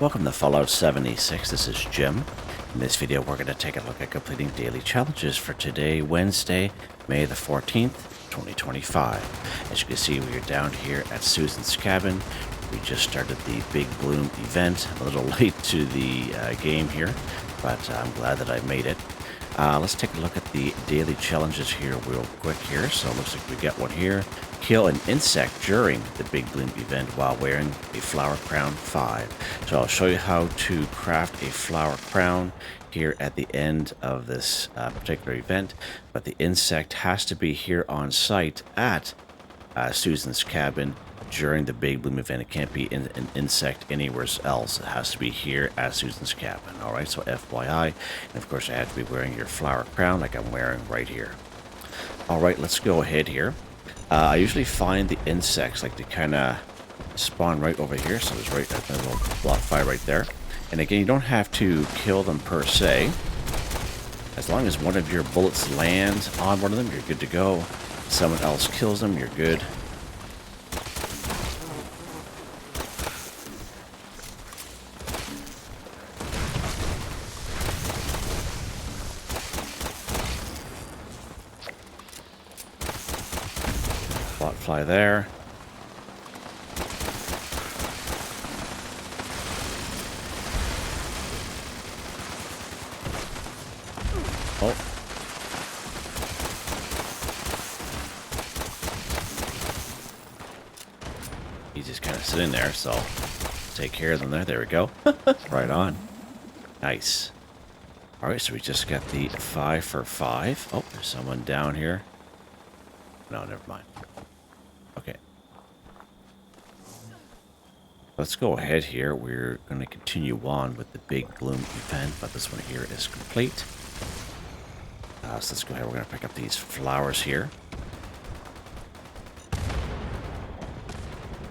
Welcome to Fallout 76, this is Jim. In this video we're going to take a look at completing daily challenges for today, Wednesday, May the 14th, 2025. As you can see, we are down here at Susan's cabin. We just started the Big Bloom event. I'm a little late to the game here, but I'm glad that I made it. Let's take a look at the daily challenges here real quick here. So it looks like we got one here. Kill an insect during the Big Bloom event while wearing a flower crown 5. So I'll show you how to craft a flower crown here at the end of this particular event. But the insect has to be here on site at Susan's cabin during the Big Bloom event. It can't be an insect anywhere else. It has to be here at Susan's cabin. All right, so FYI. And of course, I have to be wearing your flower crown like I'm wearing right here. All right, let's go ahead here. I usually find the insects like to kind of spawn right over here. So there's right that little block fire right there. And again, you don't have to kill them per se. As long as one of your bullets lands on one of them, you're good to go. Someone else kills them, you're good. Fly there. Oh. He's just kind of sitting there, so take care of them there. There we go. Right on. Nice. All right, so we just got the 5 for 5. Oh, there's someone down here. No, never mind. Okay. Let's go ahead here. We're going to continue on with the Big Bloom event, but this one here is complete. So let's go ahead. We're going to pick up these flowers here.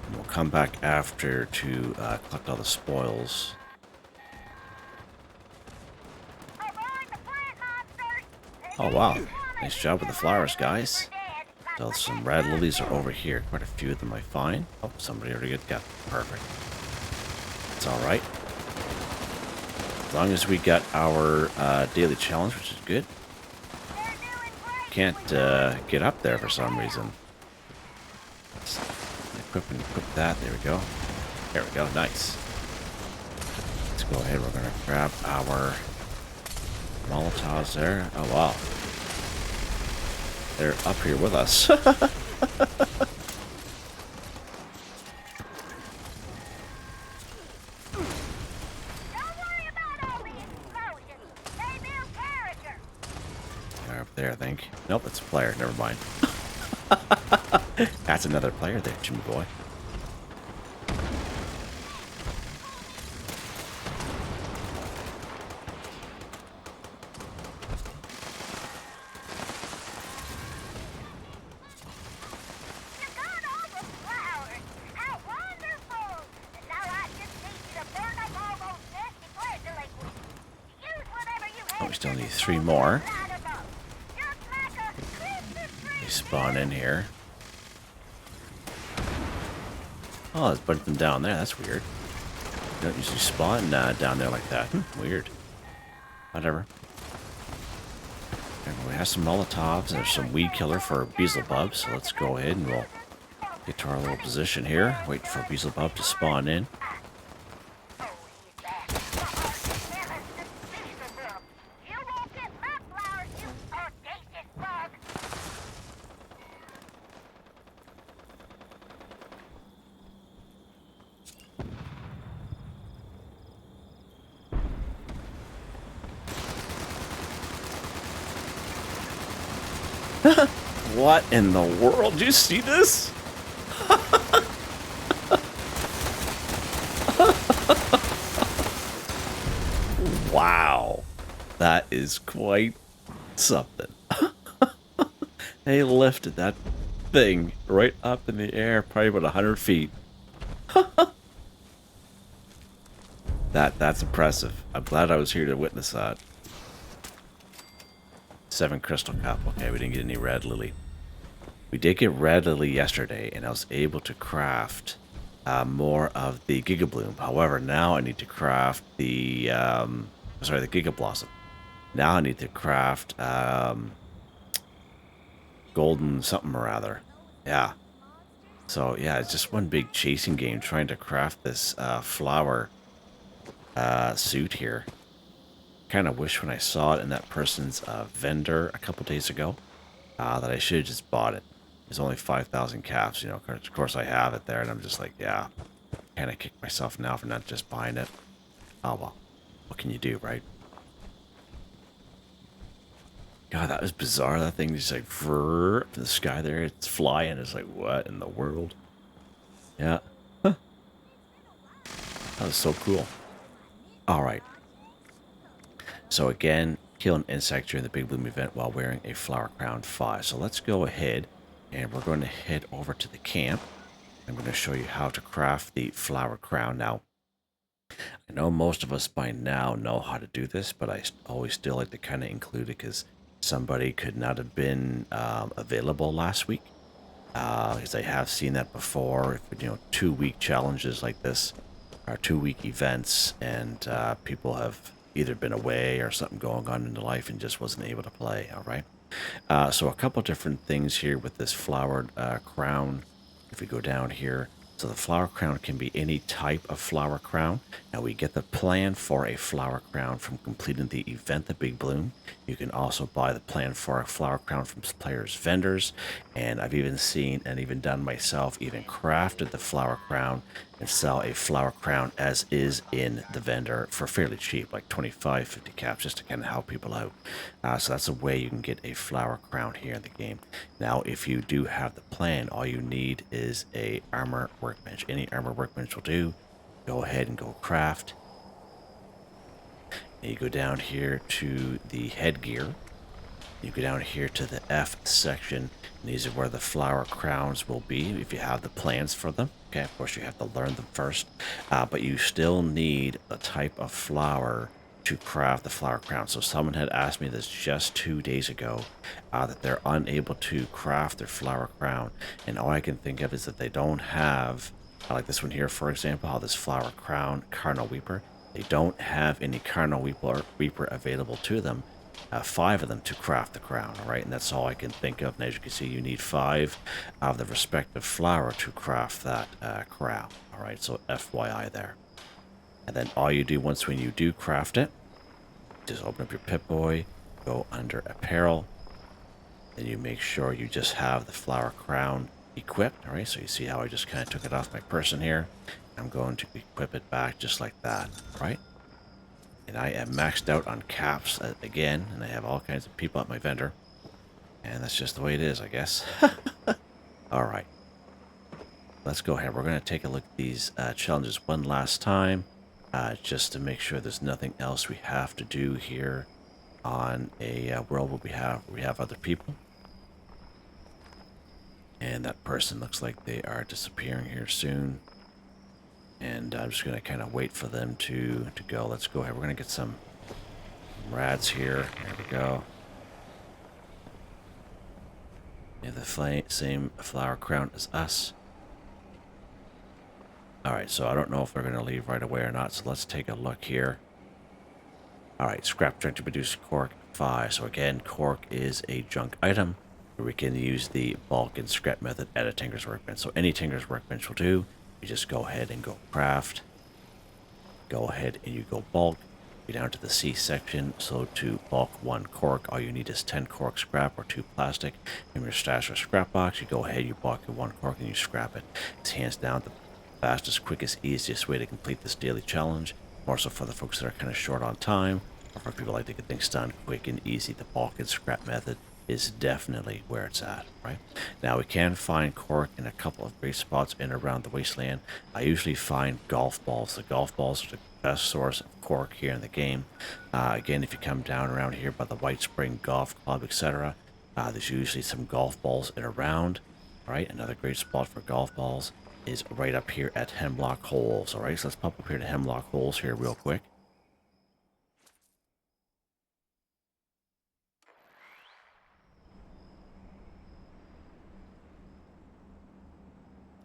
And we'll come back after to collect all the spoils. Oh, wow. Nice job with the flowers, guys. So some red lilies are over here. Quite a few of them I find. Oh, somebody already got perfect. It's all right. As long as we got our daily challenge, which is good. Can't get up there for some reason. Let's equip that. There we go. There we go. Nice. Let's go ahead. We're going to grab our Molotovs there. Oh, wow. They're up here with us. They're up there, I think. Nope, it's a player. Never mind. That's another player there, Jimmy boy. We still need 3 more. They spawn in here. Oh, there's a bunch of them down there. That's weird. They don't usually spawn down there like that. Weird. Whatever. And we have some Molotovs and there's some weed killer for Beelzebub. So let's go ahead and we'll get to our little position here. Wait for Beelzebub to spawn in. What in the world? Do you see this? Wow. That is quite something. They lifted that thing right up in the air, probably about 100 feet. That's impressive. I'm glad I was here to witness that. 7 crystal cup. Okay, we didn't get any red lily. We did get red lily yesterday, and I was able to craft more of the Giga Bloom. However, now I need to craft the the Giga Blossom. Now I need to craft golden something or other. Yeah. So yeah, it's just one big chasing game trying to craft this flower suit here. Kind of wish when I saw it in that person's vendor a couple days ago that I should have just bought it. It's only 5,000 caps, you know. Of course, I have it there, and I'm just like, yeah, kind of kick myself now for not just buying it. Oh well, what can you do, right? God, that was bizarre. That thing just like vrr up to the sky there. It's flying. It's like, what in the world? Yeah, huh. That was so cool. All right. So again, kill an insect during the Big Bloom event while wearing a flower crown 5. So let's go ahead and we're going to head over to the camp. I'm going to show you how to craft the flower crown. Now, I know most of us by now know how to do this, but I always still like to kind of include it because somebody could not have been available last week. Because I have seen that before, you know, 2-week challenges like this are 2-week events, and people have either been away or something going on in their life and just wasn't able to play. All right. So a couple different things here with this flowered crown. If we go down here, so the flower crown can be any type of flower crown. Now we get the plan for a flower crown from completing the event, the Big Bloom. You can also buy the plan for a flower crown from players' vendors. And I've even seen and even done myself, even crafted the flower crown and sell a flower crown as is in the vendor for fairly cheap, like 25, 50 caps, just to kind of help people out. So that's a way you can get a flower crown here in the game. Now, if you do have the plan, all you need is a armor workbench. Any armor workbench will do. Go ahead and go craft. And you go down here to the headgear. You go down here to the F section, and these are where the flower crowns will be if you have the plans for them. Okay, of course you have to learn them first, but you still need a type of flower to craft the flower crown. So someone had asked me this just 2 days ago, that they're unable to craft their flower crown, and all I can think of is that they don't have, like this one here, for example, how this flower crown, Cardinal Weeper, they don't have any Cardinal Weeper available to them. 5 of them to craft the crown, all right? And that's all I can think of. And as you can see, you need 5 of the respective flower to craft that crown, all right? So FYI there. And then all you do once when you do craft it, just open up your Pip-Boy, go under Apparel, then you make sure you just have the flower crown equipped, all right? So you see how I just kind of took it off my person here. I'm going to equip it back just like that, all right? And I am maxed out on caps again, and I have all kinds of people at my vendor. And that's just the way it is, I guess. All right. Let's go ahead. We're going to take a look at these challenges one last time, just to make sure there's nothing else we have to do here on a world where we have other people. And that person looks like they are disappearing here soon. And I'm just going to kind of wait for them to go. Let's go ahead. We're going to get some rats here. There we go. They have the same flower crown as us. Alright, so I don't know if they're going to leave right away or not, so let's take a look here. Alright, scrap junk to produce Cork 5. So again, Cork is a junk item where we can use the bulk and scrap method at a Tinker's Workbench. So any Tinker's Workbench will do. You just go ahead and go craft. Go ahead and you go bulk. Go down to the C section. So to bulk 1 cork, all you need is 10 cork scrap or 2 plastic. In your stash or scrap box, you go ahead, you bulk your 1 cork, and you scrap it. It's hands down the fastest, quickest, easiest way to complete this daily challenge. More so for the folks that are kind of short on time, or for people like to get things done quick and easy. The bulk and scrap method is definitely where it's at, right? Now, we can find cork in a couple of great spots in and around the wasteland. I usually find golf balls. The golf balls are the best source of cork here in the game. Again, if you come down around here by the White Spring Golf Club, etc., there's usually some golf balls in around, right? Another great spot for golf balls is right up here at Hemlock Holes, all right? So let's pop up here to Hemlock Holes here real quick.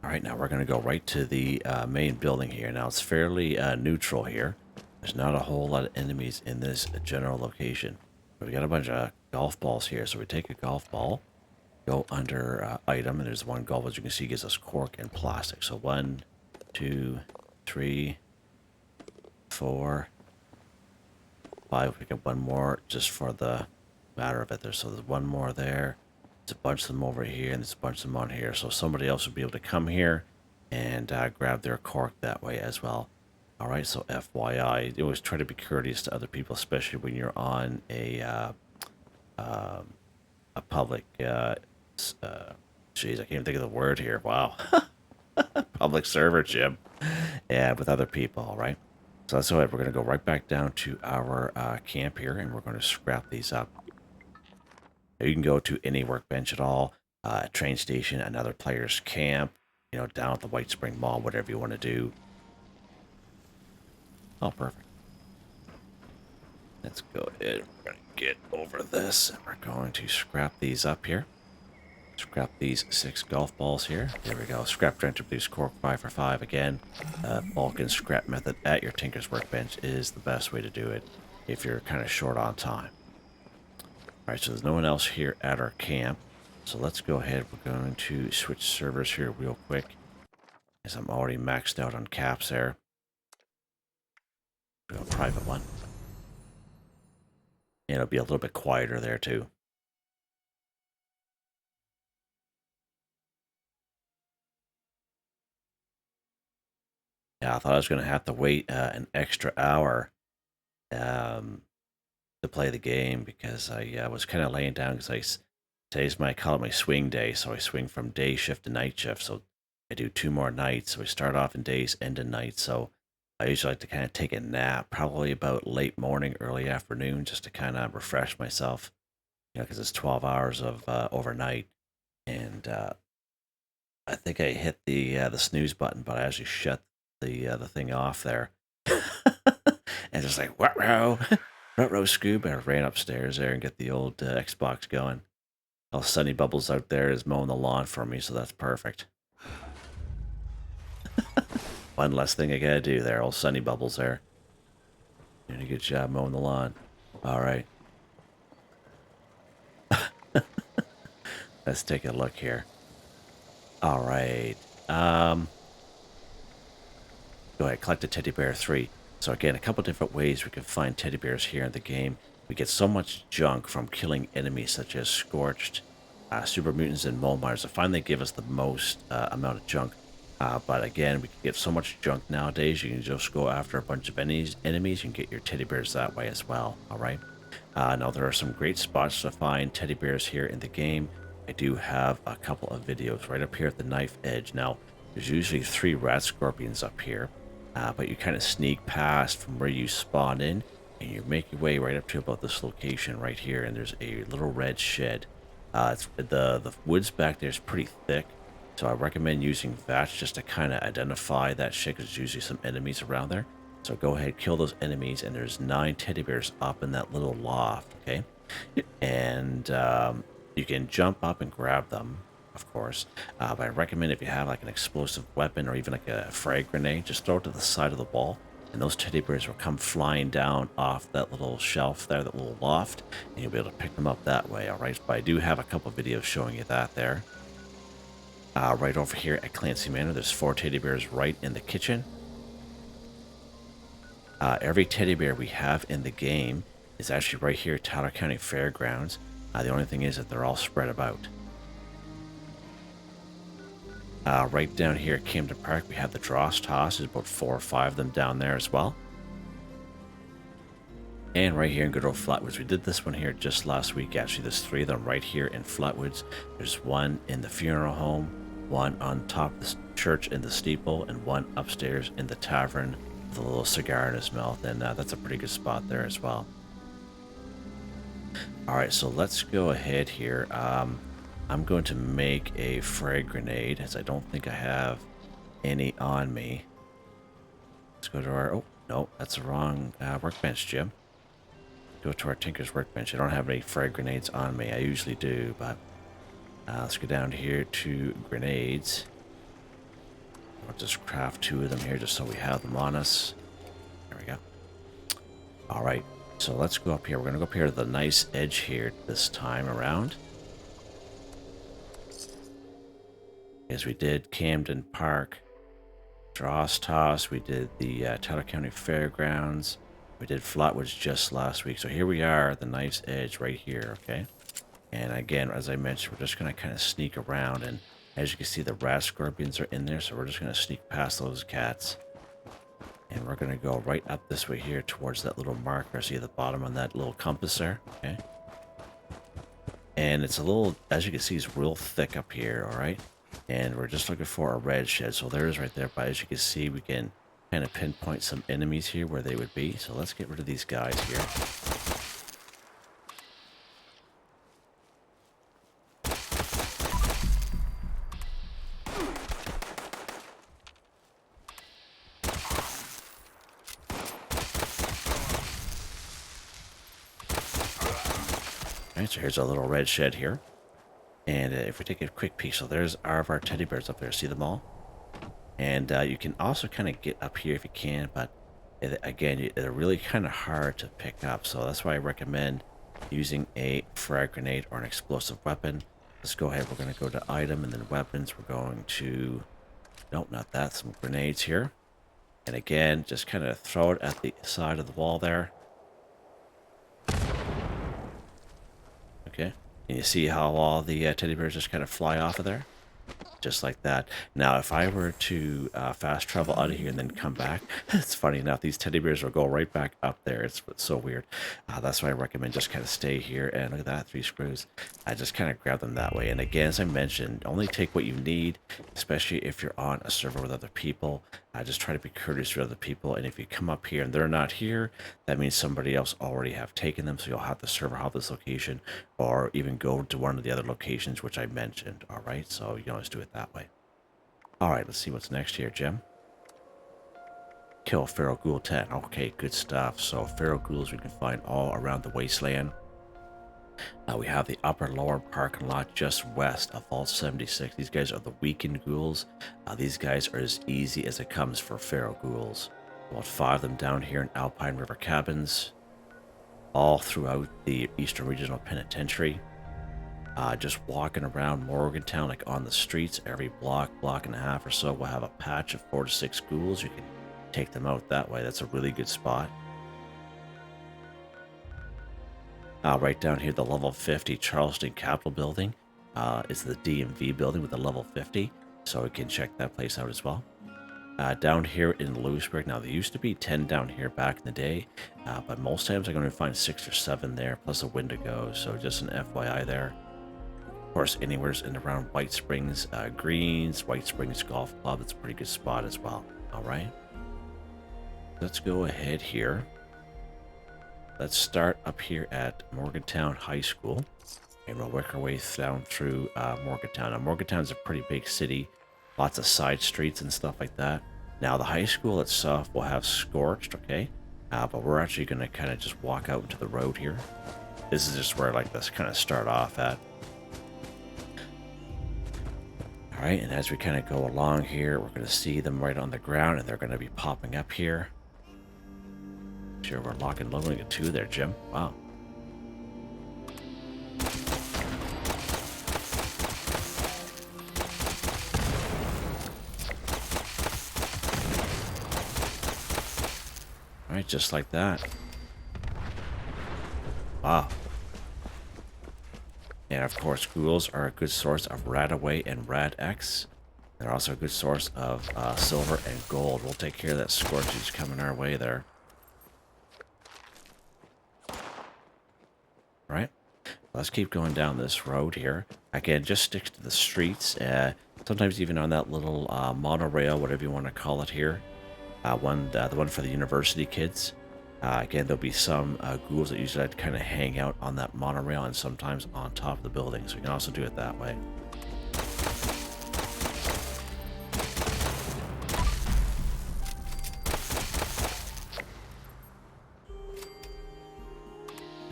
All right, now we're going to go right to the main building here. Now it's fairly neutral here. There's not a whole lot of enemies in this general location. We got a bunch of golf balls here. So we take a golf ball, go under item, and there's one golf, as you can see, gives us cork and plastic. So 1, 2, 3, 4, 5. We get one more just for the matter of it there. So there's one more there. There's a bunch of them over here, and there's a bunch of them on here. So somebody else would be able to come here and grab their cork that way as well. All right, so FYI, you always try to be courteous to other people, especially when you're on a public, geez, I can't even think of the word here. Wow. Public server, Jim. Yeah, with other people, all right? So that's all right. We're going to go right back down to our camp here, and we're going to scrap these up. You can go to any workbench at all, train station, another player's camp, you know, down at the White Spring Mall, whatever you want to do. Oh, perfect. Let's go ahead. We're going to get over this, and we're going to scrap these up here. Scrap these 6 golf balls here. There we go. Scrap trying to produce cork 5 for 5 again. Bulk and scrap method at your tinker's workbench is the best way to do it if you're kind of short on time. Alright, so there's no one else here at our camp. So let's go ahead. We're going to switch servers here real quick, as I'm already maxed out on caps there. Do a private one. And it'll be a little bit quieter there too. Yeah, I thought I was going to have to wait an extra hour to play the game, because I was kind of laying down, because today's I call it my swing day, so I swing from day shift to night shift, so I do 2 more nights. So we start off in days, end in nights, so I usually like to kind of take a nap, probably about late morning, early afternoon, just to kind of refresh myself, you know, because it's 12 hours of overnight, and I think I hit the snooze button, but I actually shut the thing off there. And just like, what-row? What-row, Scoob? And I ran upstairs there and get the old Xbox going. All Sunny Bubbles out there is mowing the lawn for me, so that's perfect. One less thing I gotta do there. Old Sunny Bubbles there. Doing a good job mowing the lawn. All right. Let's take a look here. All right. Go ahead, collect a teddy bear 3. So again, a couple different ways we can find teddy bears here in the game. We get so much junk from killing enemies such as Scorched, Super Mutants, and Mole Miners. I find they give us the most amount of junk. But again, we can get so much junk nowadays, you can just go after a bunch of enemies. You can get your teddy bears that way as well, alright? Now, there are some great spots to find teddy bears here in the game. I do have a couple of videos right up here at the knife edge. Now, there's usually 3 rat scorpions up here. But you kind of sneak past from where you spawn in, and you make your way right up to about this location right here, and there's a little red shed. The woods back there is pretty thick, so I recommend using VATS just to kind of identify that shed, because there's usually some enemies around there. So go ahead, kill those enemies, and there's 9 teddy bears up in that little loft, okay? And you can jump up and grab them, of course, but I recommend if you have like an explosive weapon or even like a frag grenade, just throw it to the side of the wall, and those teddy bears will come flying down off that little shelf there, that little loft, and you'll be able to pick them up that way. All right, but I do have a couple videos showing you that there. Right over here at Clancy Manor, there's 4 teddy bears right in the kitchen. Every teddy bear we have in the game is actually right here at Tyler County Fairgrounds. The only thing is that they're all spread about. Right down here at Camden Park, we have the Dross Toss. There's about 4 or 5 of them down there as well. And right here in good old Flatwoods, we did this one here just last week. Actually, there's 3 of them right here in Flatwoods. There's 1 in the funeral home, 1 on top of the church in the steeple, and 1 upstairs in the tavern with a little cigar in his mouth. And that's a pretty good spot there as well. All right, so let's go ahead here. I'm going to make a frag grenade, as I don't think I have any on me. Let's go to our... Oh, no, that's the wrong workbench, Jim. Go to our Tinker's workbench. I don't have any frag grenades on me. I usually do, but let's go down here to grenades. I'll just craft 2 of them here just so we have them on us. There we go. All right, so let's go up here. We're going to go up here to the nice edge here this time around. As we did Camden Park, Dross Toss, we did the Tyler County Fairgrounds, we did Flatwoods just last week. So here we are, the nice edge right here, okay? And again, as I mentioned, we're just going to kind of sneak around, and as you can see, the rat scorpions are in there, so we're just going to sneak past those cats. And we're going to go right up this way here towards that little marker. See at the bottom on that little compass there, okay? And it's a little, as you can see, it's real thick up here, all right? And we're just looking for a red shed. So there is right there, but as you can see, we can kind of pinpoint some enemies here where they would be. So let's get rid of these guys here. All right, so here's a little red shed here. And if we take a quick peek, so there's our teddy bears up there. See them all? And you can also kind of get up here if you can, but again, they're really kind of hard to pick up. So that's why I recommend using a frag grenade or an explosive weapon. Let's go ahead. We're going to go to item and then weapons. We're going to, nope, not that, some grenades here. And again, just kind of throw it at the side of the wall there. Okay. And you see how all the teddy bears just kind of fly off of there? Just like that. Now, if I were to fast travel out of here and then come back, it's funny enough, these teddy bears will go right back up there. It's so weird. That's why I recommend just kind of stay here. And look at that, 3 screws. I just kind of grab them that way. And again, as I mentioned, only take what you need, especially if you're on a server with other people. Just try to be courteous to other people. And if you come up here and they're not here, that means somebody else already have taken them. So you'll have the server hop this location, or even go to one of the other locations which I mentioned. All right, so you can always do it that way. All right, let's see what's next here, Jim. Kill Feral Ghoul 10. Okay, good stuff. So Feral Ghouls we can find all around the wasteland. We have the upper lower parking lot just west of Vault 76. These guys are the weakened ghouls. These guys are as easy as it comes for Feral Ghouls. About 5 of them down here in Alpine River Cabins, all throughout the Eastern Regional Penitentiary. Just walking around Morgantown, like on the streets, every block and a half or so, we'll have a patch of 4 to 6 ghouls. You can take them out that way. That's a really good spot. Right down here, the level 50 Charleston Capitol building is the DMV building with the level 50, so we can check that place out as well. Down here in Lewisburg, now there used to be 10 down here back in the day, but most times I'm going to find 6 or 7 there, plus a Wendigo, so just an FYI there. Of course, anywhere in and around White Springs Greens, White Springs Golf Club, it's a pretty good spot as well. All right, let's go ahead here. Let's start up here at Morgantown High School, and we'll work our way down through Morgantown. Now, Morgantown's a pretty big city, lots of side streets and stuff like that. Now, the high school itself will have Scorched, okay? But we're actually going to kind of just walk out into the road here. This is just where, like, let's kind of start off at. All right, and as we kind of go along here, we're going to see them right on the ground, and they're going to be popping up here. Sure, we're locked and loading at 2 there, Jim. Wow. All right, just like that. Wow. And of course, ghouls are a good source of Radaway and Rad-X. They're also a good source of silver and gold. We'll take care of that scorch who's coming our way there. Right, let's keep going down this road here. Again, just stick to the streets. Sometimes even on that little monorail, whatever you want to call it here. The one for the university kids. Again, there'll be some ghouls that usually kind of hang out on that monorail and sometimes on top of the building. So you can also do it that way.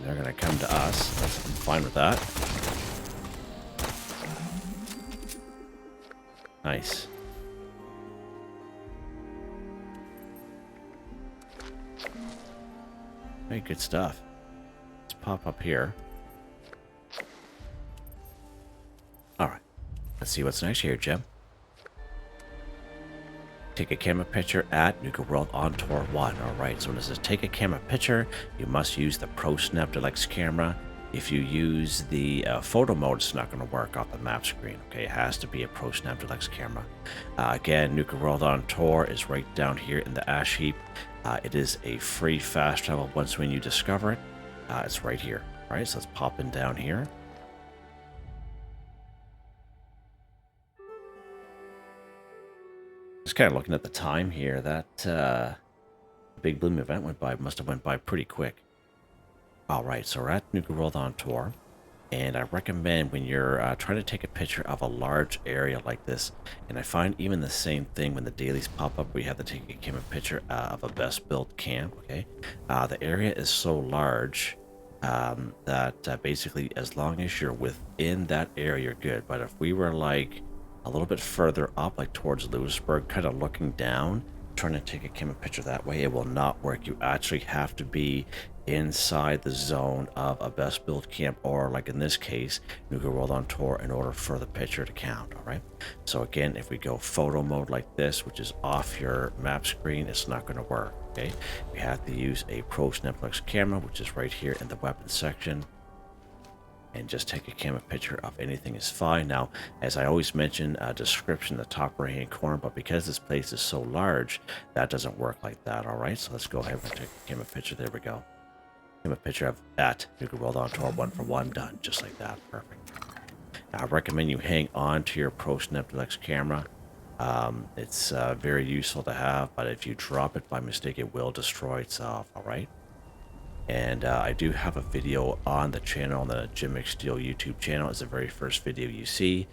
They're going to come to us. I'm fine with that. Hey, good stuff. Let's pop up here. Alright. Let's see what's next here, Jim. Take a camera picture at Nuka World on Tour 1. Alright, so when it says take a camera picture, you must use the Pro Snap Deluxe camera. If you use the photo mode, it's not going to work off the map screen. Okay, it has to be a Pro Snap Deluxe camera. Again, Nuka World on Tour is right down here in the ash heap. It is a free fast travel once when you discover it. It's right here. All right, so let's pop in down here. Just kind of looking at the time here. That Big Bloom event must have went by pretty quick. All right, so we're at Nuka World on Tour, and I recommend when you're trying to take a picture of a large area like this, and I find even the same thing when the dailies pop up, we have to take a camera picture of a best built camp. Okay, the area is so large that basically as long as you're within that area, you're good. But if we were like a little bit further up, like towards Lewisburg, kind of looking down, trying to take a camera picture that way, it will not work. You actually have to be inside the zone of a best built camp, or like in this case, Nuka World on Tour, in order for the picture to count. All right, so again, if we go photo mode like this, which is off your map screen, it's not going to work. Okay, we have to use a Pro Snap Deluxe camera, which is right here in the weapons section, and just take a camera picture of anything is fine. Now, as I always mention, description in the top right hand corner, but because this place is so large, that doesn't work like that. All right, so let's go ahead and take a camera picture. There we go. A picture of that Nuka World on Tour 1-for-1, done just like that. Perfect. Now, I recommend you hang on to your Pro Snap Deluxe camera. It's very useful to have, but if you drop it by mistake, it will destroy itself. All right. And I do have a video on the channel, on the Jim McSteel YouTube channel. It's the very first video you see,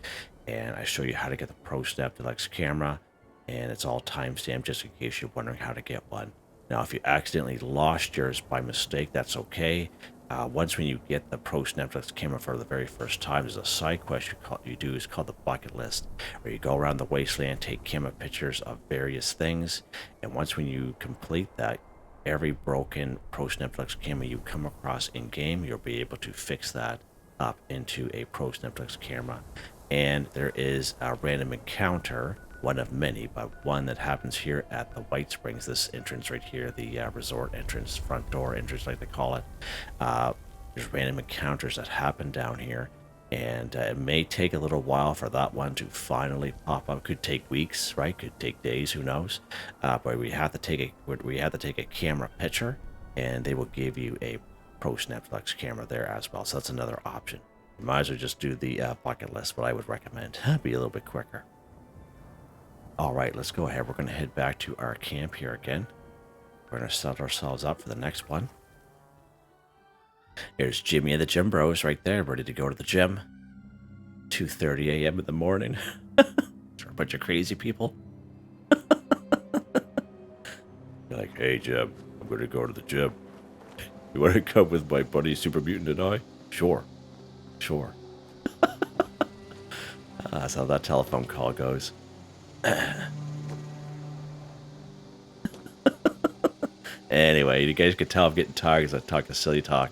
and I show you how to get the Pro Snap Deluxe camera, and it's all timestamped just in case you're wondering how to get one. Now, if you accidentally lost yours by mistake, that's okay. Once when you get the Pro Snap Deluxe camera for the very first time, there's a side quest you do is called the bucket list, where you go around the wasteland, take camera pictures of various things, and once when you complete that, every broken Pro Snap Deluxe camera you come across in game, you'll be able to fix that up into a Pro Snap Deluxe camera. And there is a random encounter, one of many, but one that happens here at the White Springs, this entrance right here, the resort entrance, front door entrance, like they call it. There's random encounters that happen down here, and it may take a little while for that one to finally pop up. Could take weeks, right? Could take days, who knows? But we have to take a camera picture, and they will give you a Pro Snap Deluxe camera there as well. So that's another option. You might as well just do the bucket list, what I would recommend. Be a little bit quicker. All right, let's go ahead. We're going to head back to our camp here again. We're going to set ourselves up for the next one. There's Jimmy and the Gym Bros right there, ready to go to the gym. 2:30 a.m. in the morning. For a bunch of crazy people. You're like, hey, Jim, I'm going to go to the gym. You want to come with my buddy Super Mutant and I? Sure. Sure. That's how that telephone call goes. Anyway, you guys can tell I'm getting tired because I talk a silly talk.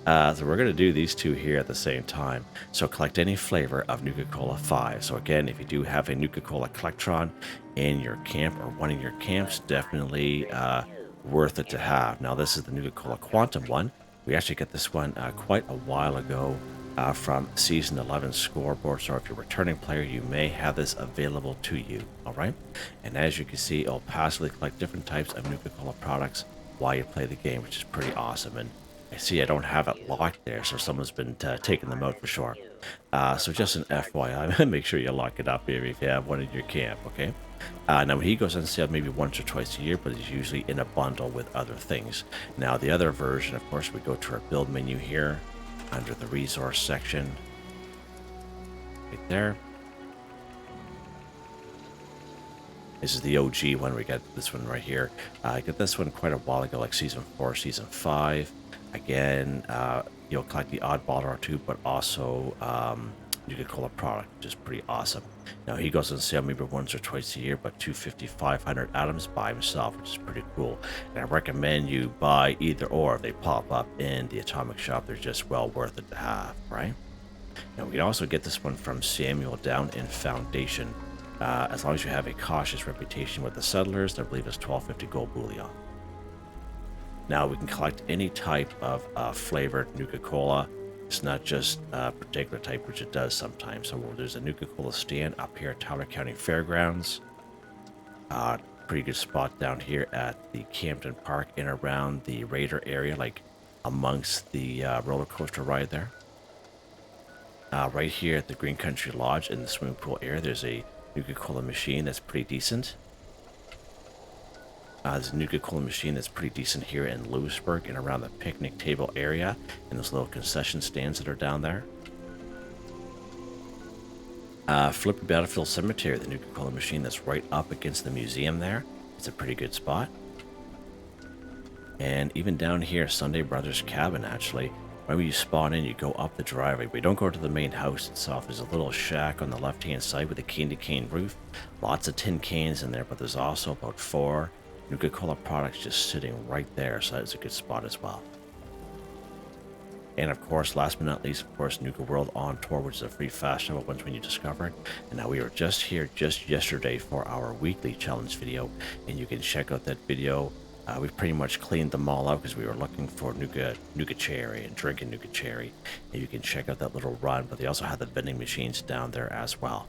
So we're going to do these two here at the same time. So collect any flavor of Nuka-Cola 5. So again, if you do have a Nuka-Cola Collectron in your camp or one of your camps, definitely worth it to have. Now, this is the Nuka-Cola Quantum one. We actually got this one quite a while ago from Season 11 scoreboard. So if you're a returning player, you may have this available to you. All right. And as you can see, it'll passively collect different types of Nuka-Cola products while you play the game, which is pretty awesome. And I see I don't have it locked there, so someone's been taking them out for sure. So just an FYI, make sure you lock it up here if you have one in your camp, okay? Now, he goes on sale maybe once or twice a year, but he's usually in a bundle with other things. Now, the other version, of course, we go to our build menu here under the resource section. Right there. This is the OG one. We got this one right here. I got this one quite a while ago, like Season 4, Season 5. Again, you'll collect the oddball or two, but also Nuka-Cola product, which is pretty awesome. Now he goes on sale maybe once or twice a year, but 250, 500 atoms by himself, which is pretty cool. And I recommend you buy either or. If they pop up in the Atomic Shop, they're just well worth it to have, right? Now we can also get this one from Samuel down in Foundation. As long as you have a cautious reputation with the settlers, I believe it's 1250 gold bullion. Now we can collect any type of flavored Nuka-Cola. It's not just a particular type, which it does sometimes. So there's a Nuka-Cola stand up here at Tyler County Fairgrounds. Pretty good spot down here at the Camden Park and around the Raider area, like amongst the roller coaster ride there. Right here at the Green Country Lodge in the swimming pool area, there's a Nuka-Cola machine that's pretty decent. There's a Nuka-Cola machine that's pretty decent here in Lewisburg and around the picnic table area and those little concession stands that are down there. Flippy Battlefield Cemetery, the Nuka-Cola machine that's right up against the museum there. It's a pretty good spot. And even down here, Sunday Brothers Cabin, actually. When you spawn in, you go up the driveway. We don't go to the main house itself. There's a little shack on the left-hand side with a candy cane roof. Lots of tin cans in there, but there's also about 4 Nuka-Cola products just sitting right there, so that's a good spot as well. And of course, last but not least, of course, Nuka World on Tour, which is a free festival once when you discover it. And now we were just here just yesterday for our weekly challenge video, and you can check out that video. We pretty much cleaned them all out because we were looking for Nuka Cherry and drinking Nuka Cherry. And you can check out that little run, but they also have the vending machines down there as well.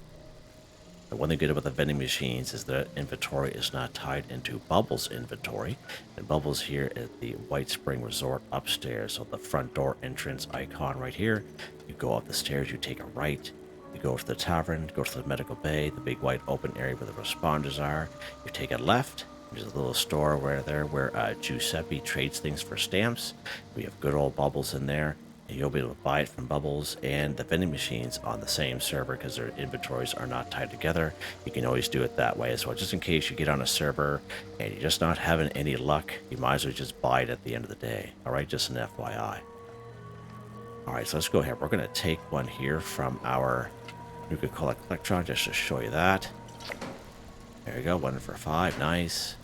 The one thing good about the vending machines is that inventory is not tied into Bubbles inventory. And Bubbles here at the White Spring Resort upstairs, so the front door entrance icon right here. You go up the stairs, you take a right, you go to the tavern, go to the medical bay, the big white open area where the responders are. You take a left. There's a little store where Giuseppe trades things for stamps. We have good old Bubbles in there. And you'll be able to buy it from Bubbles and the vending machines on the same server because their inventories are not tied together. You can always do it that way as well. Just in case you get on a server and you're just not having any luck, you might as well just buy it at the end of the day. All right, just an FYI. All right, so let's go ahead. We're going to take one here from our Nuka-Cola Electron just to show you that. There you go, 1 for 5. Nice.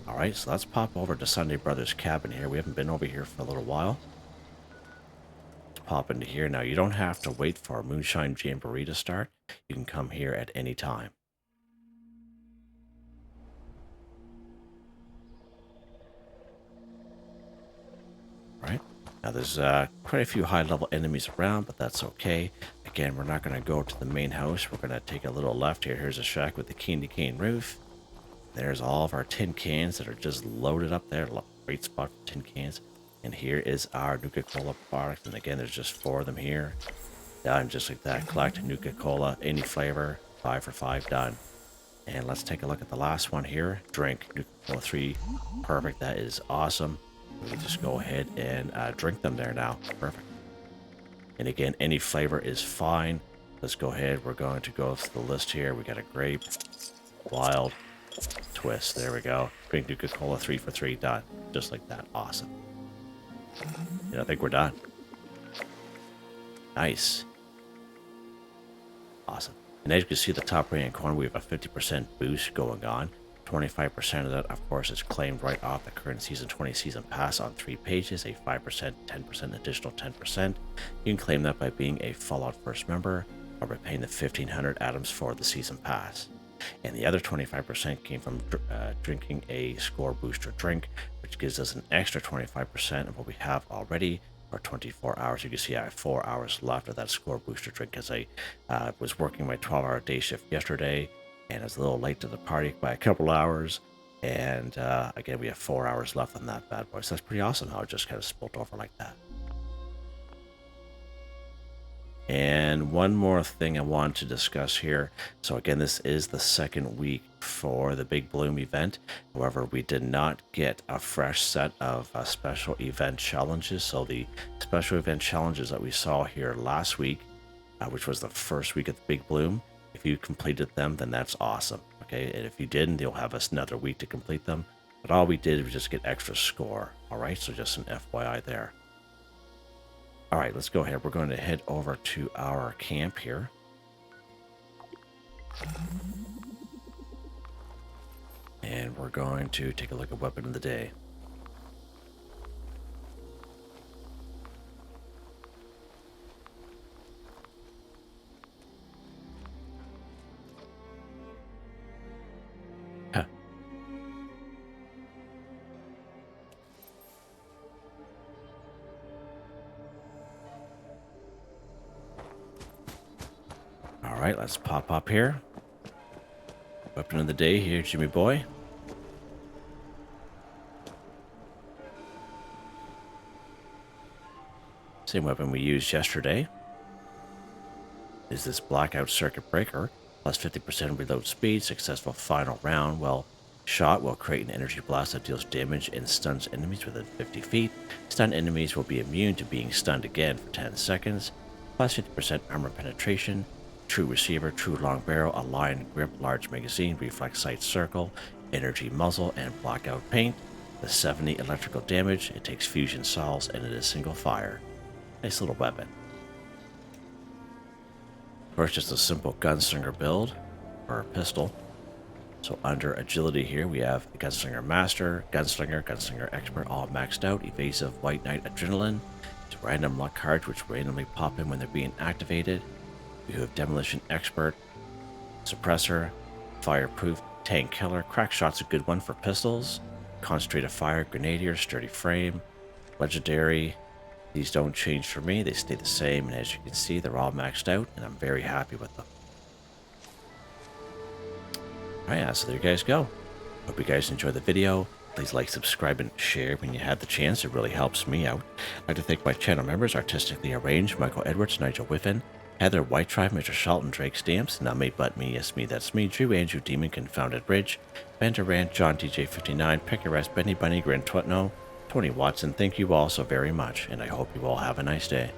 All right, so let's pop over to Sunday Brothers Cabin here. We haven't been over here for a little while. Let's pop into here. Now, you don't have to wait for Moonshine Jamboree to start. You can come here at any time. All right. Now, there's quite a few high-level enemies around, but that's okay. Again, we're not going to go to the main house. We're going to take a little left here. Here's a shack with the candy cane roof. There's all of our tin cans that are just loaded up there. Great spot for tin cans. And here is our Nuka-Cola product. And again, there's just 4 of them here. Done just like that. Collect Nuka-Cola, any flavor, 5 for 5, done. And let's take a look at the last one here. Drink Nuka-Cola 3. Perfect. That is awesome. We can just go ahead and drink them there now. Perfect. And again, any flavor is fine. Let's go ahead. We're going to go through the list here. We got a grape, wild, twist. There we go. Drink Nuka-Cola 3 for 3. Done. Just like that. Awesome. I think we're done. Nice. Awesome. And as you can see, the top right hand corner, we have a 50% boost going on. 25% of that, of course, is claimed right off the current Season 20 Season Pass on 3 pages. A 5%, 10%, additional 10%. You can claim that by being a Fallout First member or by paying the 1,500 atoms for the Season Pass. And the other 25% came from drinking a score booster drink, which gives us an extra 25% of what we have already for 24 hours. You can see I have 4 hours left of that score booster drink because I was working my 12-hour day shift yesterday and I was a little late to the party by a couple hours. And again, we have 4 hours left on that bad boy. So that's pretty awesome how it just kind of spilled over like that. And one more thing I want to discuss here. So again, this is the second week for the Big Bloom event. However, we did not get a fresh set of special event challenges. So the special event challenges that we saw here last week, which was the first week of the Big Bloom, if you completed them, then that's awesome. Okay, and if you didn't, you'll have us another week to complete them. But all we did was just get extra score. All right, so just an FYI there. All right, let's go ahead. We're going to head over to our camp here. And we're going to take a look at weapon of the day. Huh. All right, let's pop up here. Weapon of the day here, Jimmy boy. Same weapon we used yesterday. Is this blackout circuit breaker. Plus 50% reload speed. Successful final round. Well shot will create an energy blast that deals damage and stuns enemies within 50 feet. Stunned enemies will be immune to being stunned again for 10 seconds. Plus 50% armor penetration. True receiver, true long barrel, aligned grip, large magazine, reflex sight circle, energy muzzle, and blackout paint. The 70 electrical damage. It takes fusion salves and it is single fire. Nice little weapon. First, just a simple gunslinger build for a pistol. So under agility here, we have the Gunslinger Master, Gunslinger, Gunslinger Expert, all maxed out. Evasive, White Knight, Adrenaline. It's random luck cards which randomly pop in when they're being activated. We have Demolition Expert, Suppressor, Fireproof, Tank Killer. Crack Shot's a good one for pistols. Concentrated Fire, Grenadier, Sturdy Frame, Legendary. These don't change for me, they stay the same, and as you can see, they're all maxed out, and I'm very happy with them. Alright, yeah, so there you guys go. Hope you guys enjoyed the video. Please like, subscribe, and share when you have the chance. It really helps me out. I'd like to thank my channel members, Artistically Arranged, Michael Edwards, Nigel Wiffen, Heather, Whitetribe, Mr. Shelton, Drake Stamps, NotMeButMeYesMeThatsMe, Drew, Andrew, Demon, Confounded Bridge, Ben Durant, John DJ59, Picares, Benny Bunny, Grand Twetno, Tony Watson. Thank you all so very much, and I hope you all have a nice day.